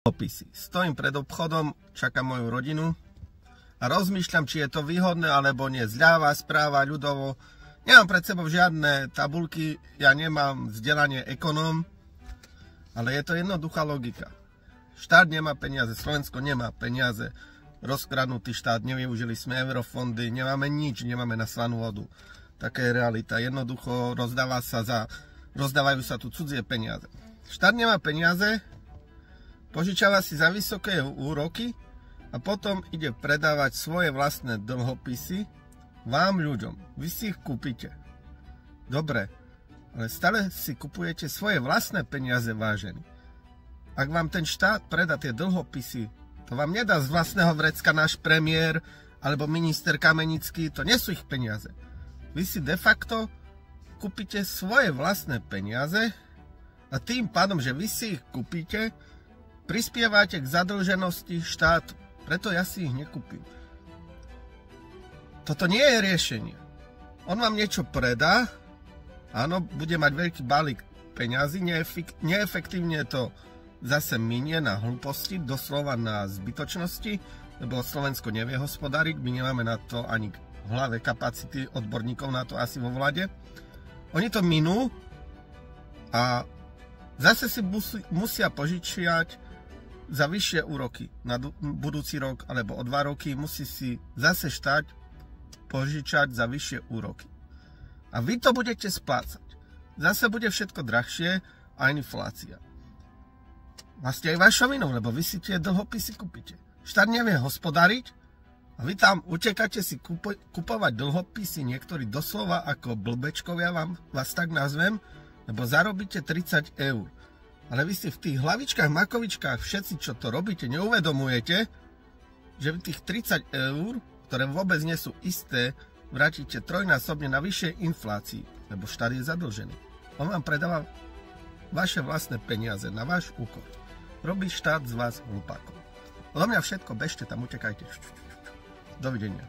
Opisy. Stojím pred obchodom, čakám moju rodinu a rozmýšľam, či je to výhodné alebo nie. Zľava, správa, ľudovo. Nemám pred sebou žiadne tabulky, ja nemám vzdelanie ekonóm, ale je to jednoduchá logika. Štát nemá peniaze, Slovensko nemá peniaze, rozkradnutý štát, nevyužili sme eurofondy, nemáme nič, nemáme na slanú vodu. Taká je realita. Jednoducho rozdávajú sa tu cudzie peniaze. Štát nemá peniaze, požičava si za vysoké úroky a potom ide predávať svoje vlastné dlhopisy vám ľuďom. Vy si ich kúpite. Dobre, ale stále si kupujete svoje vlastné peniaze, vážení. Ak vám ten štát predá tie dlhopisy, to vám nedá z vlastného vrecka náš premiér alebo minister Kamenický, to nie sú ich peniaze. Vy si de facto kúpite svoje vlastné peniaze a tým pádom, že vy si ich kúpite, prispievate k zadlženosti štátu. Preto ja si ich nekúpim. Toto nie je riešenie. On vám niečo predá, áno, bude mať veľký balík peňazí, neefektívne to zase minie na hlúposti, doslova na zbytočnosti, lebo Slovensko nevie hospodáriť, my nemáme na to ani v hlave kapacity odborníkov na to asi vo vláde. Oni to minú a zase si musia požičiať za vyššie úroky na budúci rok alebo o 2 roky musí si zase štát požičať za vyššie úroky. A vy to budete splácať. Zase bude všetko drahšie a inflácia. Vlastne aj vašou vinou, lebo vy si tie dlhopisy kúpite. Štát nevie hospodáriť a vy tam utekáte si kupovať dlhopisy, niektorí doslova ako blbečkovia vás tak nazvem, lebo zarobíte 30 eur. Ale vy si v tých hlavičkách, makovičkách, všetci, čo to robíte, neuvedomujete, že vy tých 30 eur, ktoré vôbec nie sú isté, vrátite trojnásobne na vyššej inflácii, lebo štát je zadlžený. On vám predáva vaše vlastné peniaze na váš úkor. Robí štát z vás hlupákov. Odo mňa všetko, bežte tam, utekajte. Dovidenia.